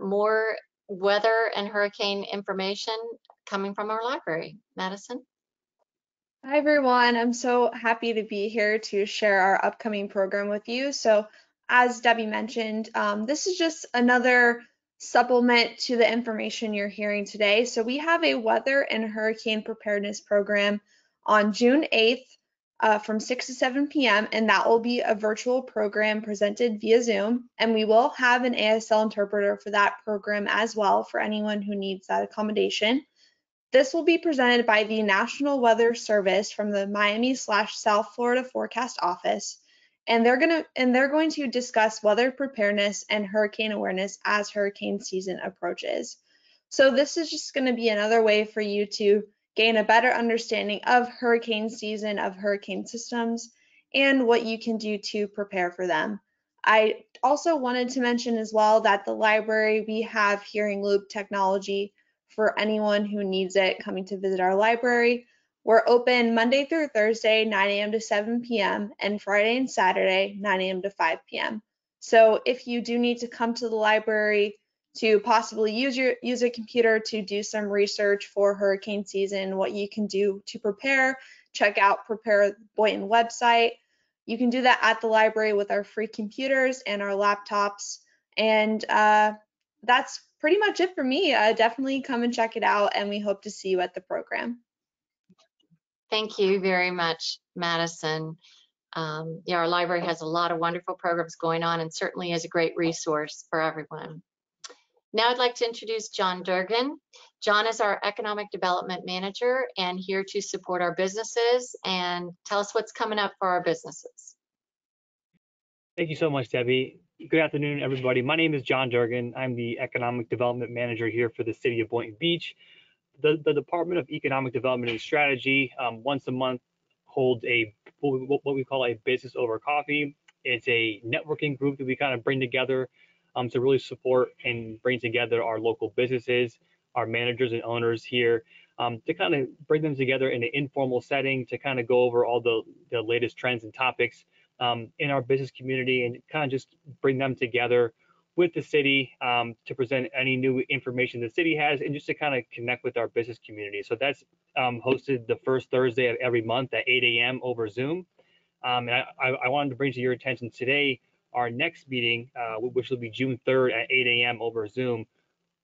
Speaker 2: more weather and hurricane information coming from our library. Madison?
Speaker 9: Hi everyone, I'm so happy to be here to share our upcoming program with you. So as Debbie mentioned, this is just another supplement to the information you're hearing today. So we have a weather and hurricane preparedness program on June 8th from 6 to 7 p.m. and that will be a virtual program presented via Zoom, and we will have an ASL interpreter for that program as well for anyone who needs that accommodation. This will be presented by the National Weather Service from the Miami/South Florida Forecast Office, and they're going to discuss weather preparedness and hurricane awareness as hurricane season approaches. So this is just going to be another way for you to gain a better understanding of hurricane season, of hurricane systems, and what you can do to prepare for them. I also wanted to mention as well that the library, we have hearing loop technology for anyone who needs it coming to visit our library. We're open Monday through Thursday, 9 a.m. to 7 p.m. and Friday and Saturday, 9 a.m. to 5 p.m. So if you do need to come to the library to possibly use a computer to do some research for hurricane season, what you can do to prepare, check out Prepare Boynton website. You can do that at the library with our free computers and our laptops. And that's pretty much it for me. Definitely come and check it out, and we hope to see you at the program.
Speaker 2: Thank you very much, Madison. Yeah, our library has a lot of wonderful programs going on and certainly is a great resource for everyone. Now I'd like to introduce John Durgan. John is our Economic Development Manager and here to support our businesses and tell us what's coming up for our businesses.
Speaker 10: Thank you so much, Debbie. Good afternoon, everybody. My name is John Durgan. I'm the Economic Development Manager here for the City of Boynton Beach. The Department of Economic Development and Strategy once a month holds what we call a business over coffee. It's a networking group that we kind of bring together to really support and bring together our local businesses, our managers and owners here, to kind of bring them together in an informal setting to kind of go over all the latest trends and topics in our business community and kind of just bring them together with the city to present any new information the city has and just to kind of connect with our business community. So that's hosted the first Thursday of every month at 8 a.m. over Zoom. And I wanted to bring to your attention today our next meeting, which will be June 3rd at 8 a.m. over Zoom.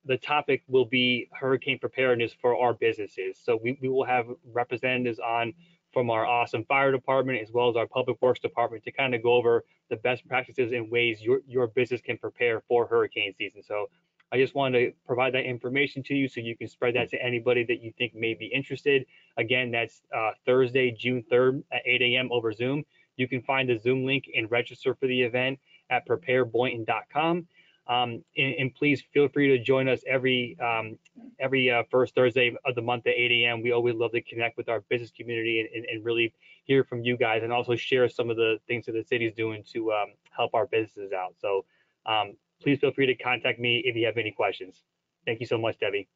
Speaker 10: The topic will be hurricane preparedness for our businesses. So we will have representatives on from our awesome fire department as well as our public works department to kind of go over the best practices and ways your business can prepare for hurricane season. So I just wanted to provide that information to you so you can spread that to anybody that you think may be interested. Again, that's Thursday, June 3rd at 8 a.m. over Zoom. You can find the Zoom link and register for the event at prepareboynton.com. And please feel free to join us every first Thursday of the month at 8 a.m. We always love to connect with our business community and really hear from you guys and also share some of the things that the city's doing to help our businesses out. So please feel free to contact me if you have any questions. Thank you so much, Debbie.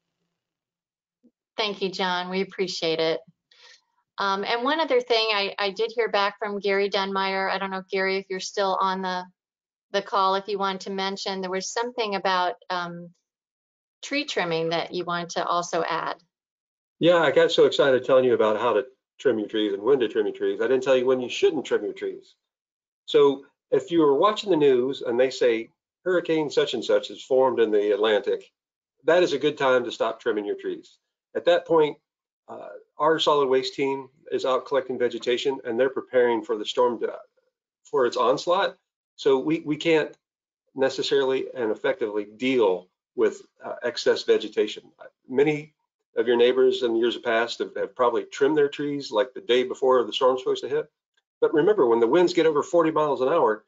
Speaker 2: Thank you, John. We appreciate it. And one other thing, I did hear back from Gary Dunmeyer. I don't know, Gary, if you're still on the call, if you want to mention, there was something about tree trimming that you wanted to also add.
Speaker 5: Yeah, I got so excited telling you about how to trim your trees and when to trim your trees. I didn't tell you when you shouldn't trim your trees. So if you were watching the news and they say hurricane such and such is formed in the Atlantic, that is a good time to stop trimming your trees. At that point, our solid waste team is out collecting vegetation and they're preparing for the storm for its onslaught. So we can't necessarily and effectively deal with excess vegetation. Many of your neighbors in years past have probably trimmed their trees like the day before the storm's supposed to hit. But remember, when the winds get over 40 miles an hour,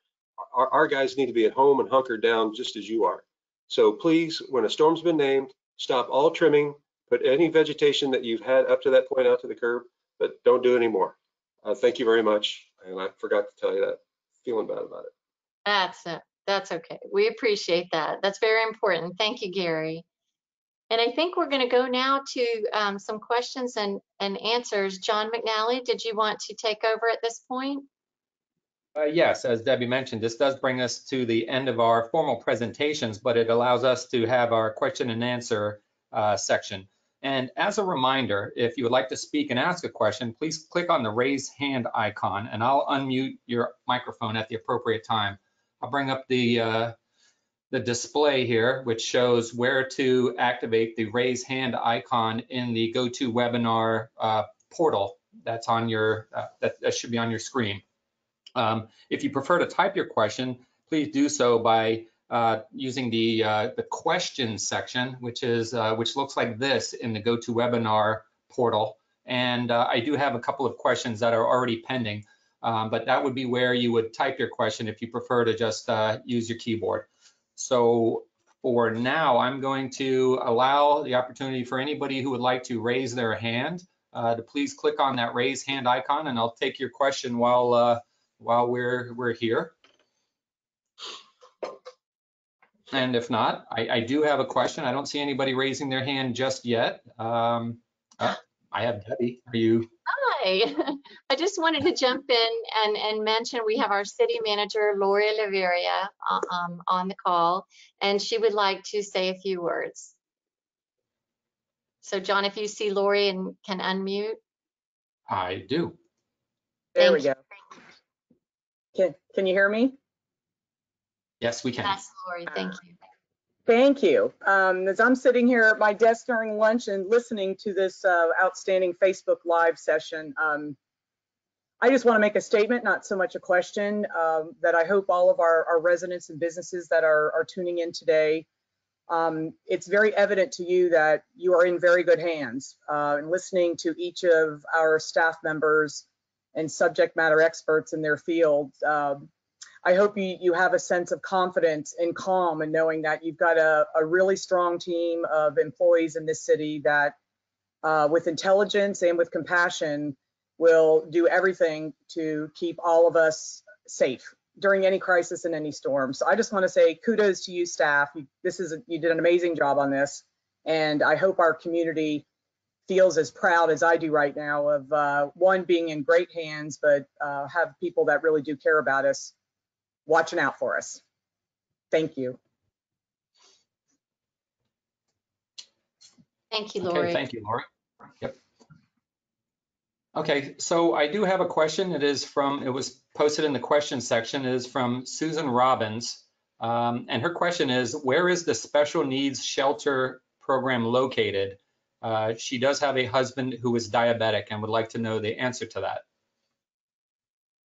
Speaker 5: our guys need to be at home and hunkered down just as you are. So please, when a storm's been named, stop all trimming, put any vegetation that you've had up to that point out to the curb, but don't do any more. Thank you very much. And I forgot to tell you that. Feeling bad about it.
Speaker 2: That's okay. We appreciate that. That's very important. Thank you, Gary. And I think we're going to go now to some questions and answers. John McNally, did you want to take over at this point?
Speaker 1: Yes, as Debbie mentioned, this does bring us to the end of our formal presentations, but it allows us to have our question and answer section. And as a reminder, if you would like to speak and ask a question, please click on the raise hand icon and I'll unmute your microphone at the appropriate time. I'll bring up the display here, which shows where to activate the raise hand icon in the GoToWebinar portal that's on your, that should be on your screen. If you prefer to type your question, please do so by using the question section, which looks like this in the GoToWebinar portal. And I do have a couple of questions that are already pending, but that would be where you would type your question if you prefer to just use your keyboard. So for now, I'm going to allow the opportunity for anybody who would like to raise their hand to please click on that raise hand icon, and I'll take your question while we're here. And if not, I do have a question. I don't see anybody raising their hand just yet. I have Debbie. Are you?
Speaker 2: Hi. I just wanted to jump in and mention we have our city manager, Lori Oliveria, on the call, and she would like to say a few words. So John, if you see Lori and can unmute.
Speaker 1: I do.
Speaker 11: There we go. Can you hear me?
Speaker 1: Yes, we can.
Speaker 2: Yes, Lori, thank you.
Speaker 11: Thank you. As I'm sitting here at my desk during lunch and listening to this outstanding Facebook Live session, I just want to make a statement, not so much a question, that I hope all of our residents and businesses that are tuning in today, it's very evident to you that you are in very good hands. And listening to each of our staff members and subject matter experts in their field, I hope you have a sense of confidence and calm in knowing that you've got a really strong team of employees in this city that with intelligence and with compassion will do everything to keep all of us safe during any crisis and any storm. So I just want to say kudos to you staff. You did an amazing job on this. And I hope our community feels as proud as I do right now of one, being in great hands, but have people that really do care about us watching out for us. Thank you.
Speaker 2: Thank you, Lori.
Speaker 1: Okay, thank you, Lori. Yep. Okay, so I do have a question. It was posted in the question section. It is from Susan Robbins. And her question is, where is the special needs shelter program located? She does have a husband who is diabetic and would like to know the answer to that.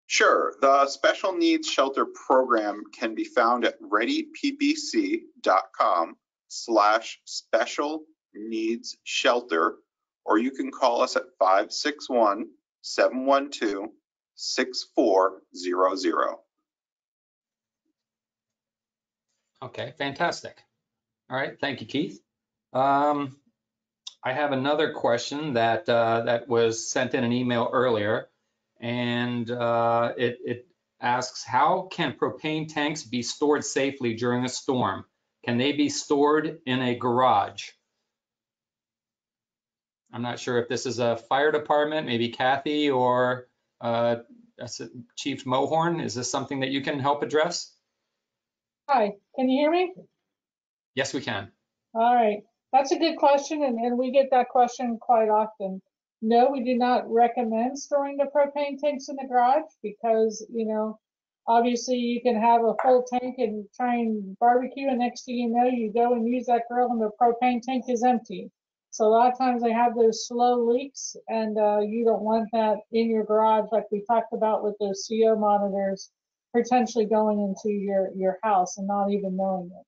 Speaker 3: Sure. The Special Needs Shelter Program can be found at readypbc.com/special needs shelter, or you can call us at 561-712-6400.
Speaker 1: Okay, fantastic. All right, thank you, Keith. I have another question that was sent in an email earlier, and it asks, how can propane tanks be stored safely during a storm? Can they be stored in a garage? I'm not sure if this is a fire department, maybe Kathy or Chief Mohorn. Is this something that you can help address?
Speaker 4: Hi, can you hear me?
Speaker 1: Yes, we can.
Speaker 4: All right, that's a good question, and we get that question quite often. No, we do not recommend storing the propane tanks in the garage because, you know, obviously you can have a full tank and try and barbecue, and next thing you know, you go and use that grill and the propane tank is empty. So a lot of times they have those slow leaks, and you don't want that in your garage, like we talked about with those CO monitors potentially going into your house and not even knowing it.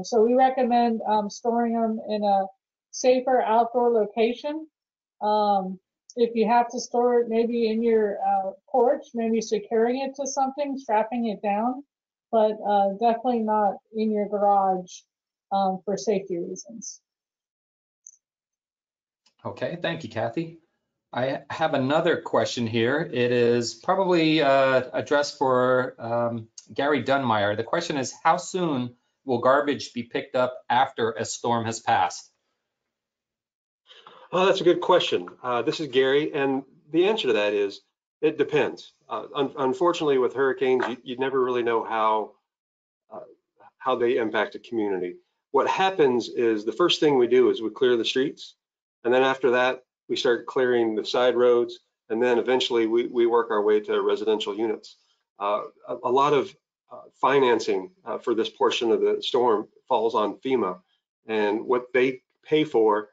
Speaker 4: So we recommend storing them in a safer outdoor location. If you have to store it maybe in your porch, maybe securing it to something, strapping it down, but definitely not in your garage for safety reasons.
Speaker 1: Okay, thank you, Kathy. I have another question here. It is probably addressed for Gary Dunmeyer. The question is, how soon will garbage be picked up after a storm has passed?
Speaker 5: Oh, that's a good question. This is Gary, and the answer to that is it depends. Unfortunately, with hurricanes, you never really know how they impact a community. What happens is the first thing we do is we clear the streets, and then after that, we start clearing the side roads, and then eventually we work our way to residential units. A lot of financing for this portion of the storm falls on FEMA, and what they pay for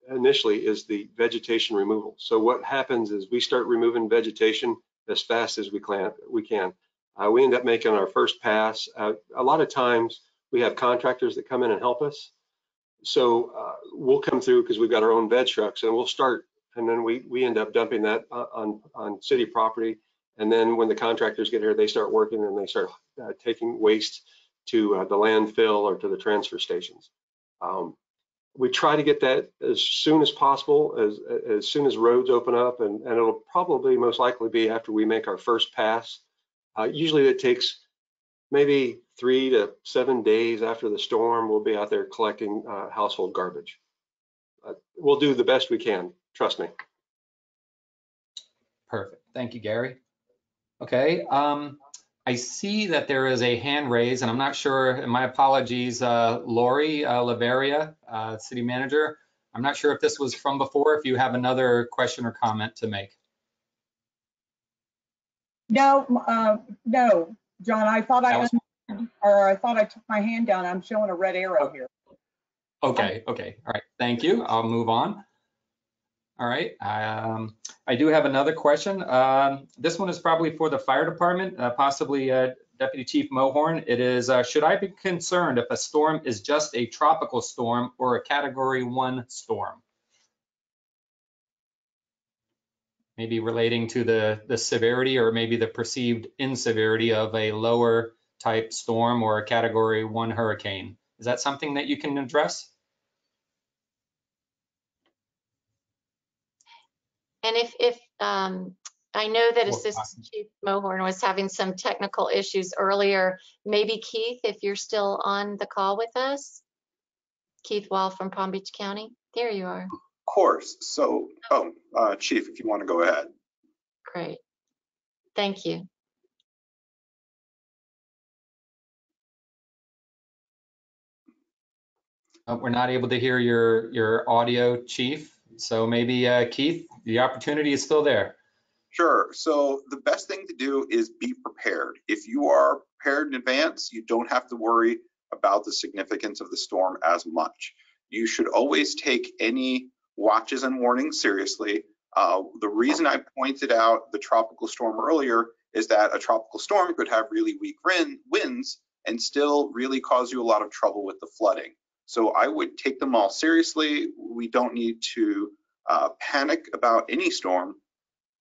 Speaker 5: initially is the vegetation removal. So what happens is we start removing vegetation as fast as we can. We end up making our first pass. A lot of times we have contractors that come in and help us. So we'll come through because we've got our own veg trucks, and we'll start, and then we end up dumping that on city property. And then when the contractors get here, they start working and they start taking waste to the landfill or to the transfer stations. We try to get that as soon as possible, as soon as roads open up, and it'll probably most likely be after we make our first pass. Usually it takes maybe 3 to 7 days after the storm. We'll be out there collecting household garbage. We'll do the best we can, trust me.
Speaker 1: Perfect, thank you, Gary. Okay, I see that there is a hand raised, and I'm not sure, and my apologies, Lori Laveria, City Manager. I'm not sure if this was from before, if you have another question or comment to make.
Speaker 11: No, no, John, I thought I took my hand down. I'm showing a red arrow here.
Speaker 1: Okay, okay, all right, thank you. I'll move on. All right, I do have another question. This one is probably for the fire department, possibly Deputy Chief Mohorn. It is, should I be concerned if a storm is just a tropical storm or a Category 1 storm? Maybe relating to the severity or maybe the perceived inseverity of a lower type storm or a Category 1 hurricane. Is that something that you can address?
Speaker 2: And if I know that Assistant Chief Mohorn was having some technical issues earlier, maybe Keith, if you're still on the call with us, Keith Wall from Palm Beach County, there you are.
Speaker 3: Of course. So, Chief, if you want to go ahead.
Speaker 2: Great, thank you.
Speaker 1: We're not able to hear your audio, Chief. So maybe Keith, the opportunity is still there.
Speaker 3: Sure. So the best thing to do is be prepared. If you are prepared in advance, you don't have to worry about the significance of the storm as much. You should always take any watches and warnings seriously. The reason I pointed out the tropical storm earlier is that a tropical storm could have really weak winds and still really cause you a lot of trouble with the flooding. So I would take them all seriously. We don't need to panic about any storm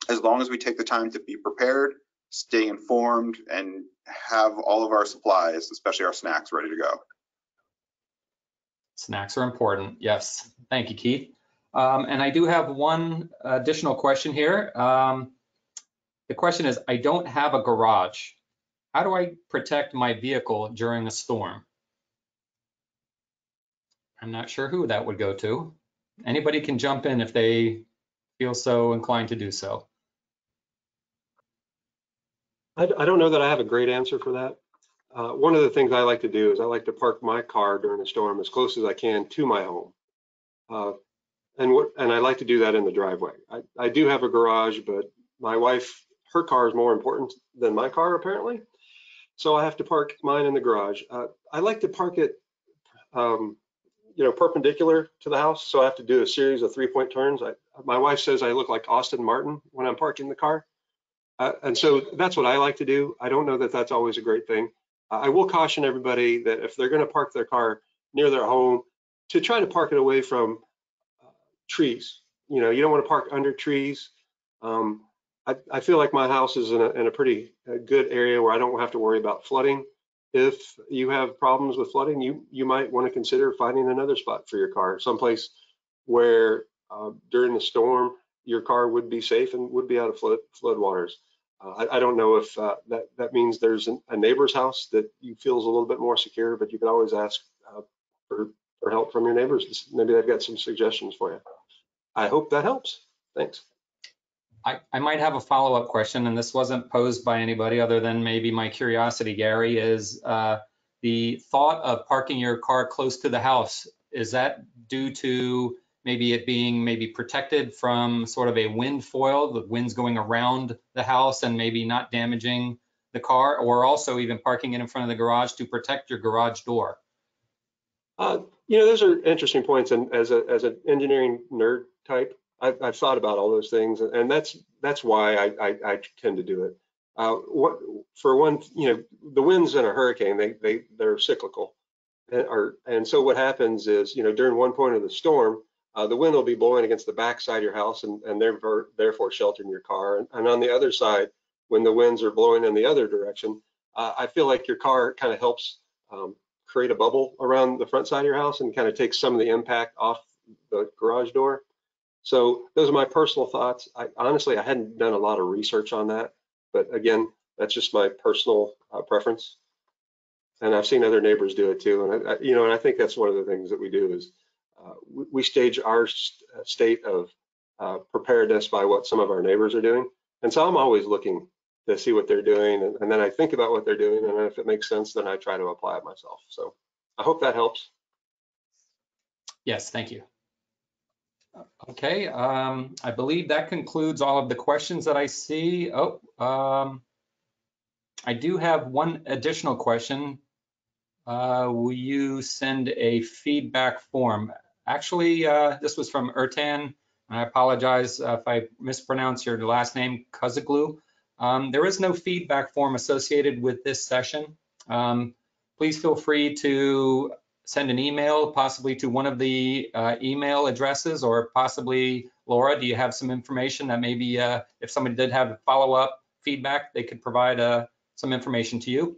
Speaker 3: as long as we take the time to be prepared, stay informed, and have all of our supplies, especially our snacks, ready to go.
Speaker 1: Snacks are important, yes. Thank you, Keith. And I do have one additional question here. The question is, I don't have a garage. How do I protect my vehicle during a storm? I'm not sure who that would go to. Anybody can jump in if they feel so inclined to do so.
Speaker 5: I don't know that I have a great answer for that. One of the things I like to do is I like to park my car during a storm as close as I can to my home. And I like to do that in the driveway. I do have a garage, but my wife, her car is more important than my car apparently. So I have to park mine in the garage. I like to park it perpendicular to the house. So I have to do a series of 3-point turns. My wife says I look like Austin Martin when I'm parking the car. And so that's what I like to do. I don't know that that's always a great thing. I will caution everybody that if they're going to park their car near their home, to try to park it away from trees. You know, you don't want to park under trees. I feel like my house is in a pretty good area where I don't have to worry about flooding. If you have problems with flooding, you might want to consider finding another spot for your car, someplace where during the storm your car would be safe and would be out of flood waters. I don't know if that means there's a neighbor's house that you feel is a little bit more secure, but you can always ask for help from your neighbors. Maybe they've got some suggestions for you. I hope that helps. Thanks.
Speaker 1: I might have a follow-up question, and this wasn't posed by anybody other than maybe my curiosity, Gary, is the thought of parking your car close to the house. Is that due to maybe it being protected from sort of a wind foil, the wind's going around the house and maybe not damaging the car, or also even parking it in front of the garage to protect your garage door?
Speaker 5: You know, those are interesting points. And as an engineering nerd type, I've thought about all those things, and that's why I tend to do it. For one, you know, the winds in a hurricane, they're cyclical, and so what happens is, you know, during one point of the storm, the wind will be blowing against the back side of your house and therefore sheltering your car. And on the other side, when the winds are blowing in the other direction, I feel like your car kind of helps create a bubble around the front side of your house and kind of takes some of the impact off the garage door. So those are my personal thoughts. Honestly, I hadn't done a lot of research on that, but again, that's just my personal preference. And I've seen other neighbors do it too. And you know, and I think that's one of the things that we do is we stage our state of preparedness by what some of our neighbors are doing. And so I'm always looking to see what they're doing, and then I think about what they're doing, and if it makes sense, then I try to apply it myself. So I hope that helps.
Speaker 1: Yes, thank you. Okay, I believe that concludes all of the questions that I see. I do have one additional question. Will you send a feedback form? Actually, this was from Ertan. I apologize if I mispronounce your last name, Kazaglu. There is no feedback form associated with this session. Please feel free to send an email, possibly to one of the email addresses, or possibly, Laura, do you have some information that maybe if somebody did have follow-up feedback, they could provide some information to you?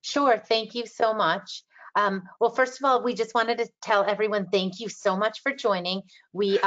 Speaker 7: Sure, thank you so much. Well, first of all, we just wanted to tell everyone thank you so much for joining. We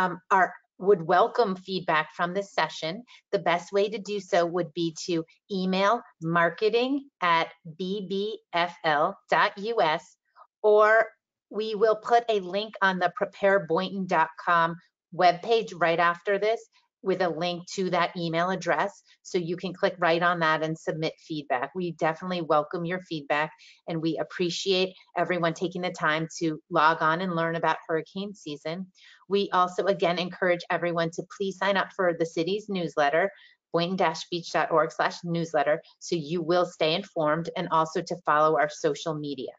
Speaker 7: would welcome feedback from this session. The best way to do so would be to email marketing@bbfl.us, or we will put a link on the prepareboynton.com webpage right after this with a link to that email address. So you can click right on that and submit feedback. We definitely welcome your feedback, and we appreciate everyone taking the time to log on and learn about hurricane season. We also, again, encourage everyone to please sign up for the city's newsletter, boynton-beach.org/newsletter, so you will stay informed, and also to follow our social media.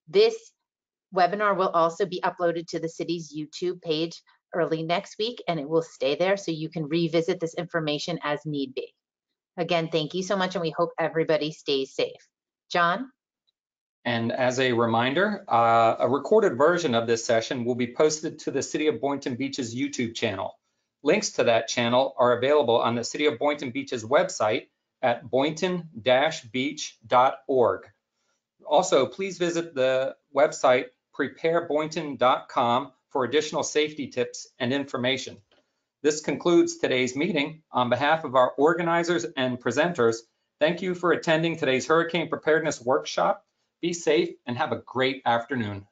Speaker 7: This webinar will also be uploaded to the city's YouTube page early next week, and it will stay there so you can revisit this information as need be. Again, thank you so much, and we hope everybody stays safe. John?
Speaker 1: And as a reminder, a recorded version of this session will be posted to the City of Boynton Beach's YouTube channel. Links to that channel are available on the City of Boynton Beach's website at boynton-beach.org. Also, please visit the website prepareboynton.com for additional safety tips and information. This concludes today's meeting. On behalf of our organizers and presenters, thank you for attending today's Hurricane Preparedness Workshop. Be safe and have a great afternoon.